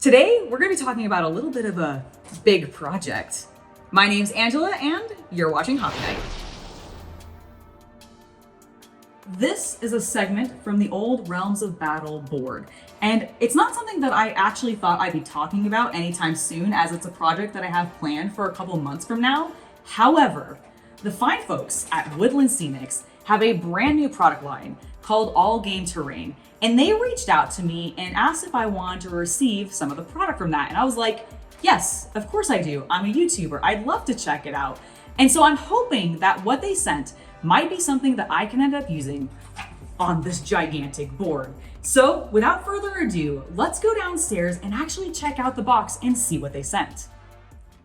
Today, we're going to be talking about a little bit of a big project. My name's Angela, and you're watching Hobby Night. This is a segment from the old Realms of Battle board, and it's not something that I actually thought I'd be talking about anytime soon, as it's a project that I have planned for a couple months from now. However, the fine folks at Woodland Scenics have a brand new product line called AllGame Terrain, and they reached out to me and asked if I wanted to receive some of the product from that, and I was like, yes, of course I do. I'm a YouTuber. I'd love to check it out. And so I'm hoping that what they sent might be something that I can end up using on this gigantic board. So without further ado, let's go downstairs and actually check out the box and see what they sent.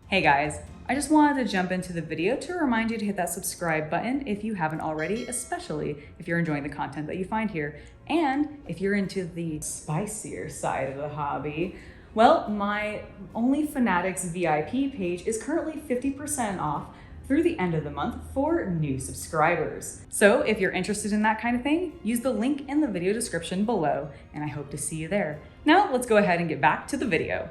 Hey guys, I just wanted to jump into the video to remind you to hit that subscribe button if you haven't already, especially if you're enjoying the content that you find here. And if you're into the spicier side of the hobby, well, my Only Fanatics VIP page is currently 50% off through the end of the month for new subscribers. So if you're interested in that kind of thing, use the link in the video description below, and I hope to see you there. Now let's go ahead and get back to the video.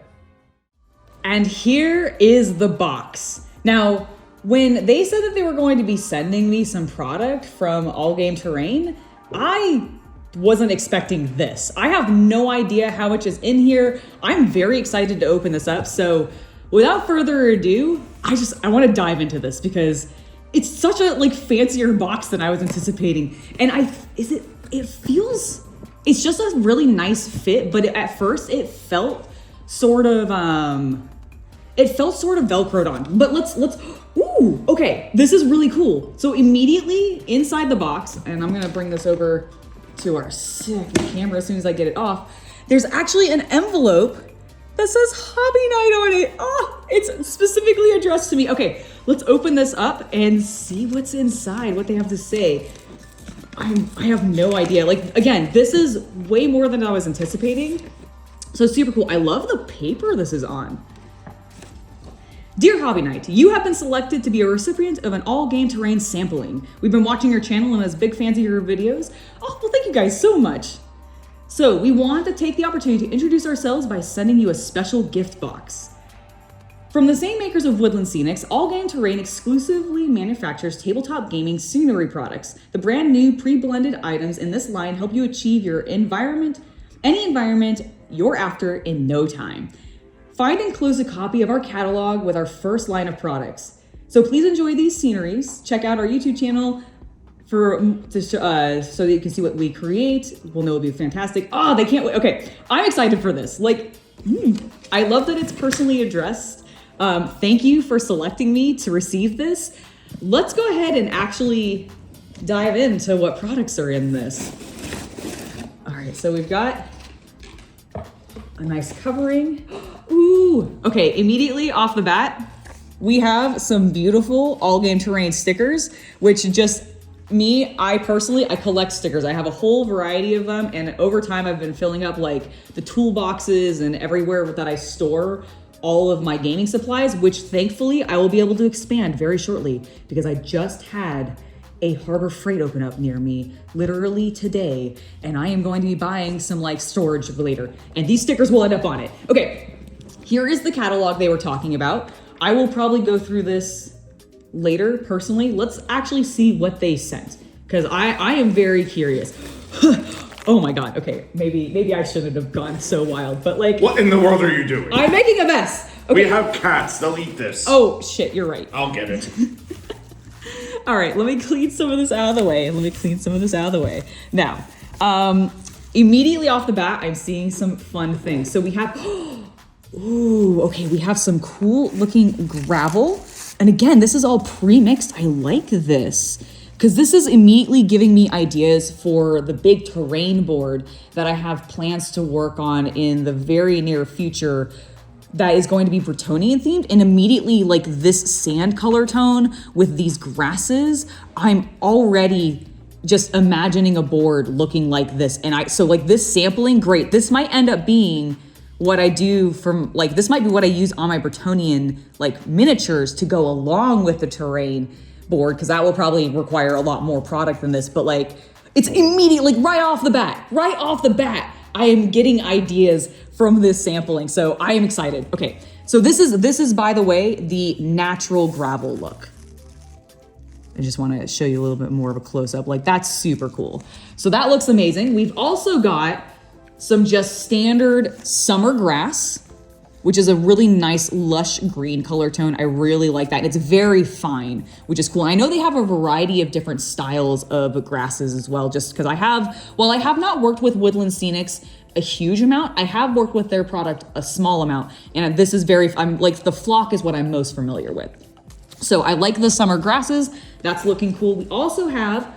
And here is the box. Now, when they said that they were going to be sending me some product from AllGame Terrain, I wasn't expecting this. I have no idea how much is in here. I'm very excited to open this up. So without further ado, I want to dive into this because it's such a fancier box than I was anticipating. And it's just a really nice fit, but at first it felt sort of Velcroed on. But let's ooh, okay, this is really cool. So immediately inside the box, and I'm gonna bring this over to our sick camera as soon as I get it off, there's actually an envelope that says Hobby Night on it. Oh, it's specifically addressed to me. Okay, let's open this up and see what's inside, what they have to say. I have no idea. Again, this is way more than I was anticipating. So super cool. I love the paper this is on. Dear Hobby Night, you have been selected to be a recipient of an AllGame Terrain sampling. We've been watching your channel and as big fans of your videos. Oh, well, thank you guys so much. So we want to take the opportunity to introduce ourselves by sending you a special gift box. From the same makers of Woodland Scenics, AllGame Terrain exclusively manufactures tabletop gaming scenery products. The brand new pre-blended items in this line help you achieve any environment you're after in no time. Find and close a copy of our catalog with our first line of products. So please enjoy these sceneries. Check out our YouTube channel so that you can see what we create. We'll know it'll be fantastic. Oh, they can't wait. Okay, I'm excited for this. I love that it's personally addressed. Thank you for selecting me to receive this. Let's go ahead and actually dive into what products are in this. All right, so we've got a nice covering. Ooh, okay, immediately off the bat, we have some beautiful AllGame Terrain stickers, which I collect stickers. I have a whole variety of them, and over time I've been filling up the toolboxes and everywhere that I store all of my gaming supplies, which thankfully I will be able to expand very shortly because I just had a Harbor Freight open up near me literally today, and I am going to be buying some storage later, and these stickers will end up on it. Okay, here is the catalog they were talking about. I will probably go through this later personally. Let's actually see what they sent because I am very curious. Oh my God, okay, maybe I shouldn't have gone so wild, but what in the world are you doing? I'm making a mess. Okay. We have cats, they'll eat this. Oh shit, you're right. I'll get it. All right, let me clean some of this out of the way. Now, immediately off the bat, I'm seeing some fun things. So we have, ooh, okay, we have some cool looking gravel. And again, this is all pre-mixed. I like this because this is immediately giving me ideas for the big terrain board that I have plans to work on in the very near future that is going to be Bretonian themed, and immediately this sand color tone with these grasses, I'm already just imagining a board looking like this. And this sampling, great. This might end up being what I do this might be what I use on my Bretonian miniatures to go along with the terrain board, because that will probably require a lot more product than this, but it's immediately right off the bat, I am getting ideas from this sampling, so I am excited. Okay, so this is by the way, the natural gravel look. I just want to show you a little bit more of a close-up. Like, that's super cool. So that looks amazing. We've also got some just standard summer grass, which is a really nice lush green color tone. I really like that. And it's very fine, which is cool. And I know they have a variety of different styles of grasses as well, just because while I have not worked with Woodland Scenics a huge amount, I have worked with their product a small amount. And this is I'm like, the flock is what I'm most familiar with. So I like the summer grasses. That's looking cool. We also have,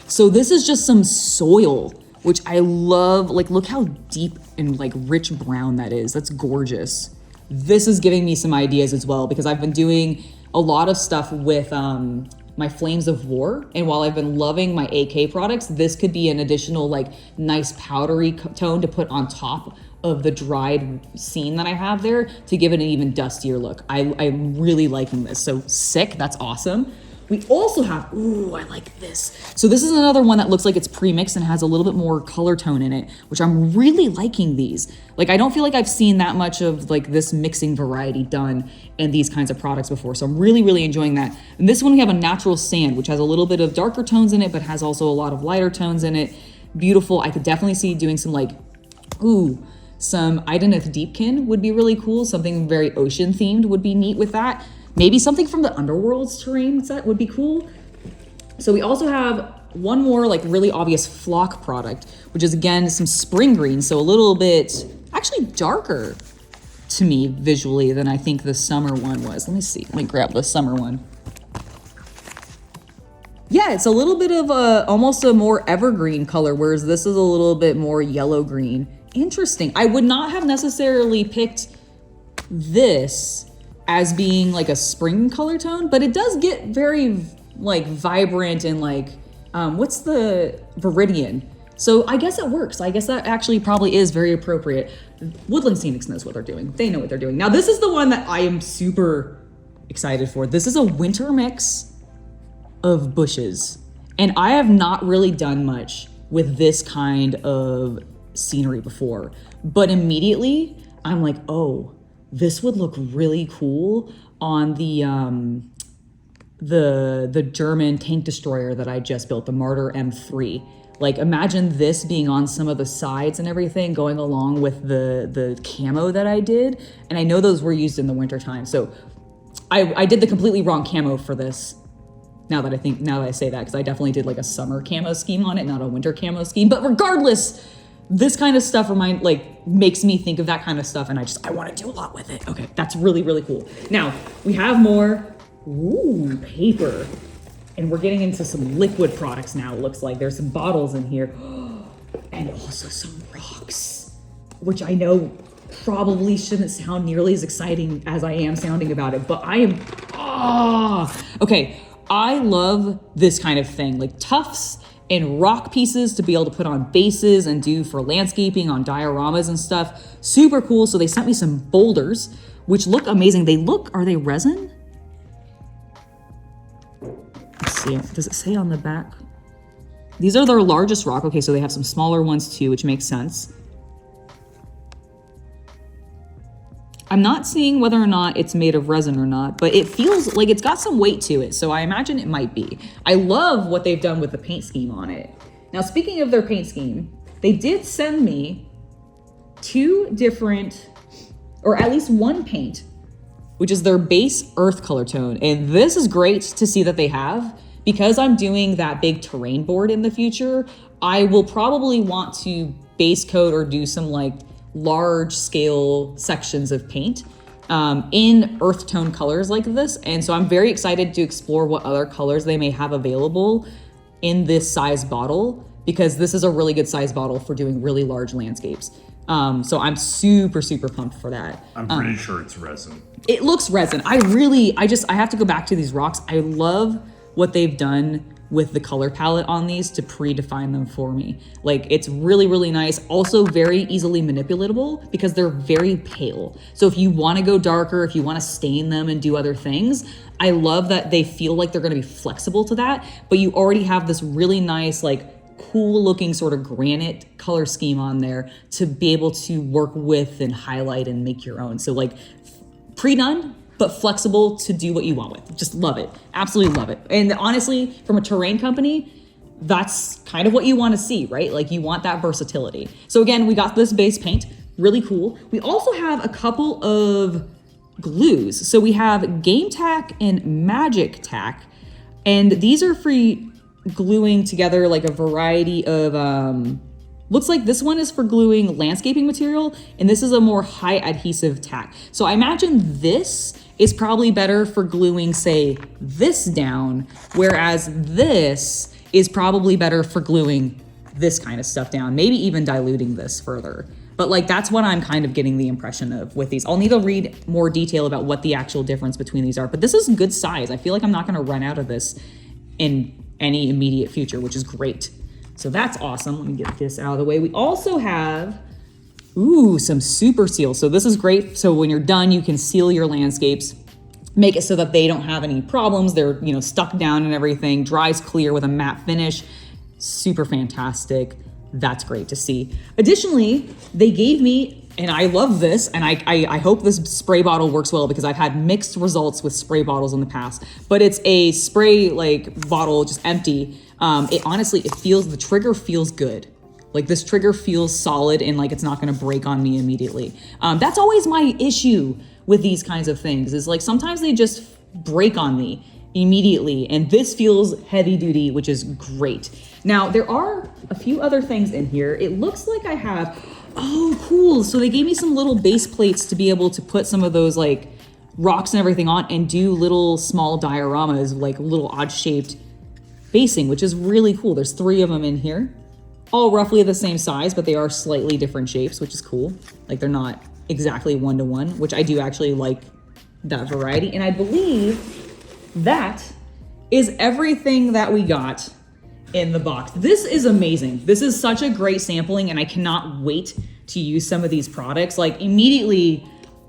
so this is just some soil, which I love. Like, look how deep and like rich brown that is. That's gorgeous. This is giving me some ideas as well, because I've been doing a lot of stuff with my Flames of War. And while I've been loving my AK products, this could be an additional like nice powdery tone to put on top of the dried scene that I have there to give it an even dustier look. I'm really liking this. So sick, that's awesome. We also have, I like this. So this is another one that looks like it's pre-mixed and has a little bit more color tone in it, which I'm really liking these. Like, I don't feel like I've seen that much of like this mixing variety done in these kinds of products before. So I'm really, really enjoying that. And this one we have a natural sand, which has a little bit of darker tones in it, but has also a lot of lighter tones in it. Beautiful. I could definitely see doing some like, some Idenith Deepkin would be really cool. Something very ocean themed would be neat with that. Maybe something from the Underworld's terrain set would be cool. So we also have one more like really obvious flock product, which is again some spring green. So a little bit actually darker to me visually than I think the summer one was. Let me see. Let me grab the summer one. Yeah, it's a little bit of almost a more evergreen color, whereas this is a little bit more yellow green. Interesting. I would not have necessarily picked this as being like a spring color tone, but it does get very like vibrant and like, what's the Viridian? So I guess it works. I guess that actually probably is very appropriate. Woodland Scenics knows what they're doing. They know what they're doing. Now this is the one that I am super excited for. This is a winter mix of bushes. And I have not really done much with this kind of scenery before, but immediately I'm like, oh, this would look really cool on the German tank destroyer that I just built, the Martyr M3. Like, imagine this being on some of the sides and everything, going along with the camo that I did. And I know those were used in the wintertime. So I did the completely wrong camo for this. Now that I say that, because I definitely did like a summer camo scheme on it, not a winter camo scheme. But regardless, this kind of stuff makes me think of that kind of stuff, and I want to do a lot with it. Okay, that's really, really cool. Now, we have more, paper. And we're getting into some liquid products now, it looks like. There's some bottles in here. And also some rocks, which I know probably shouldn't sound nearly as exciting as I am sounding about it, but I am, okay. I love this kind of thing, like tufts and rock pieces to be able to put on bases and do for landscaping on dioramas and stuff. Super cool. So they sent me some boulders, which look amazing. Are they resin? Let's see, does it say on the back? These are their largest rock. Okay, so they have some smaller ones too, which makes sense. I'm not seeing whether or not it's made of resin or not, but it feels like it's got some weight to it, so I imagine it might be. I love what they've done with the paint scheme on it. Now, speaking of their paint scheme, they did send me two different, or at least one paint, which is their base earth color tone. And this is great to see that they have, because I'm doing that big terrain board in the future. I will probably want to base coat or do some like large scale sections of paint in earth tone colors like this. And so I'm very excited to explore what other colors they may have available in this size bottle, because this is a really good size bottle for doing really large landscapes. So I'm super, super pumped for that. I'm pretty sure it's resin. It looks resin. I have to go back to these rocks. I love what they've done with the color palette on these to predefine them for me. Like, it's really, really nice. Also very easily manipulatable because they're very pale. So if you want to go darker, if you want to stain them and do other things, I love that they feel like they're going to be flexible to that, but you already have this really nice like cool looking sort of granite color scheme on there to be able to work with and highlight and make your own. So like pre-done, but flexible to do what you want with. Just love it. Absolutely love it. And honestly, from a terrain company, that's kind of what you want to see, right? Like you want that versatility. So again, we got this base paint, really cool. We also have a couple of glues. So we have Game Tack and Magic Tack, and these are for gluing together like a variety of, looks like this one is for gluing landscaping material, and this is a more high adhesive tack. So I imagine this is probably better for gluing, say, this down, whereas this is probably better for gluing this kind of stuff down, maybe even diluting this further. But like, that's what I'm kind of getting the impression of with these. I'll need to read more detail about what the actual difference between these are, but this is good size. I feel like I'm not gonna run out of this in any immediate future, which is great. So that's awesome. Let me get this out of the way. We also have, some super seals. So this is great. So when you're done, you can seal your landscapes, make it so that they don't have any problems. They're, stuck down and everything, dries clear with a matte finish. Super fantastic. That's great to see. Additionally, they gave me, and I love this, and I hope this spray bottle works well because I've had mixed results with spray bottles in the past, but it's a spray like bottle, just empty. The trigger feels good. Like this trigger feels solid and like it's not gonna break on me immediately. That's always my issue with these kinds of things, is like sometimes they just break on me immediately, and this feels heavy duty, which is great. Now, there are a few other things in here. It looks like I have, oh, cool. So they gave me some little base plates to be able to put some of those like rocks and everything on and do little small dioramas, like little odd shaped basing, which is really cool. There's 3 of them in here, all roughly the same size, but they are slightly different shapes, which is cool. Like they're not exactly 1-to-1, which I do actually like that variety. And I believe that is everything that we got in the box. This is amazing. This is such a great sampling, and I cannot wait to use some of these products. Like immediately,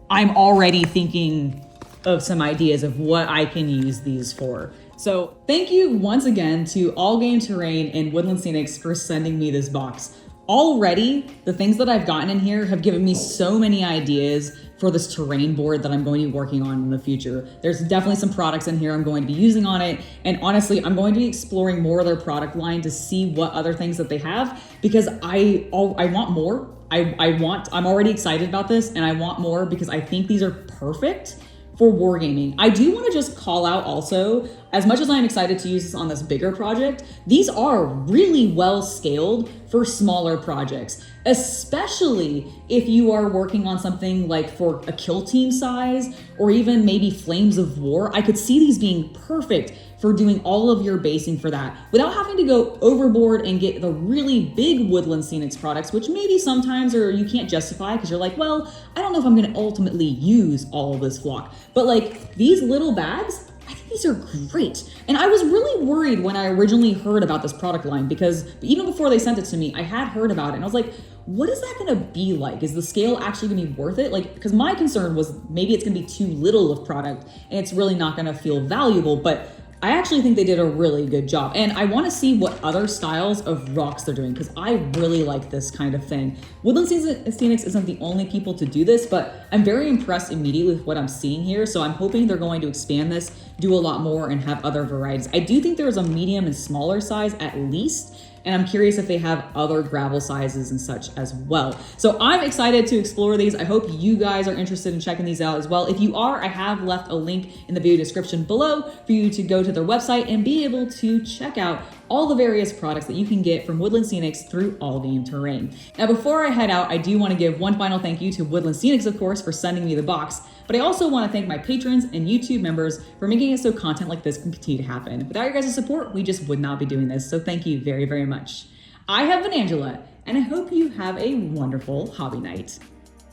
I'm already thinking of some ideas of what I can use these for. So thank you once again to AllGame Terrain and Woodland Scenics for sending me this box. Already, the things that I've gotten in here have given me so many ideas for this terrain board that I'm going to be working on in the future. There's definitely some products in here I'm going to be using on it. And honestly, I'm going to be exploring more of their product line to see what other things that they have, because I want more. I'm already excited about this, and I want more because I think these are perfect for wargaming. I do want to just call out also, as much as I'm excited to use this on this bigger project, these are really well scaled for smaller projects, especially if you are working on something like for a kill team size or even maybe Flames of War. I could see these being perfect for doing all of your basing for that without having to go overboard and get the really big Woodland Scenics products, which maybe sometimes you can't justify because you're like, well, I don't know if I'm going to ultimately use all of this flock. But like these little bags, I think these are great. And I was really worried when I originally heard about this product line, because even before they sent it to me, I had heard about it and I was like, what is that gonna be like? Is the scale actually gonna be worth it? Like, because my concern was maybe it's gonna be too little of product and it's really not gonna feel valuable, but I actually think they did a really good job. And I wanna see what other styles of rocks they're doing, because I really like this kind of thing. Woodland Scenics isn't the only people to do this, but I'm very impressed immediately with what I'm seeing here. So I'm hoping they're going to expand this, do a lot more, and have other varieties. I do think there's a medium and smaller size at least, and I'm curious if they have other gravel sizes and such as well. So I'm excited to explore these. I hope you guys are interested in checking these out as well. If you are, I have left a link in the video description below for you to go to their website and be able to check out all the various products that you can get from Woodland Scenics through AllGame Terrain. Now, before I head out, I do want to give one final thank you to Woodland Scenics, of course, for sending me the box, but I also want to thank my patrons and YouTube members for making it so content like this can continue to happen. Without your guys' support, we just would not be doing this, so thank you very, very much. I have been Angela, and I hope you have a wonderful hobby night.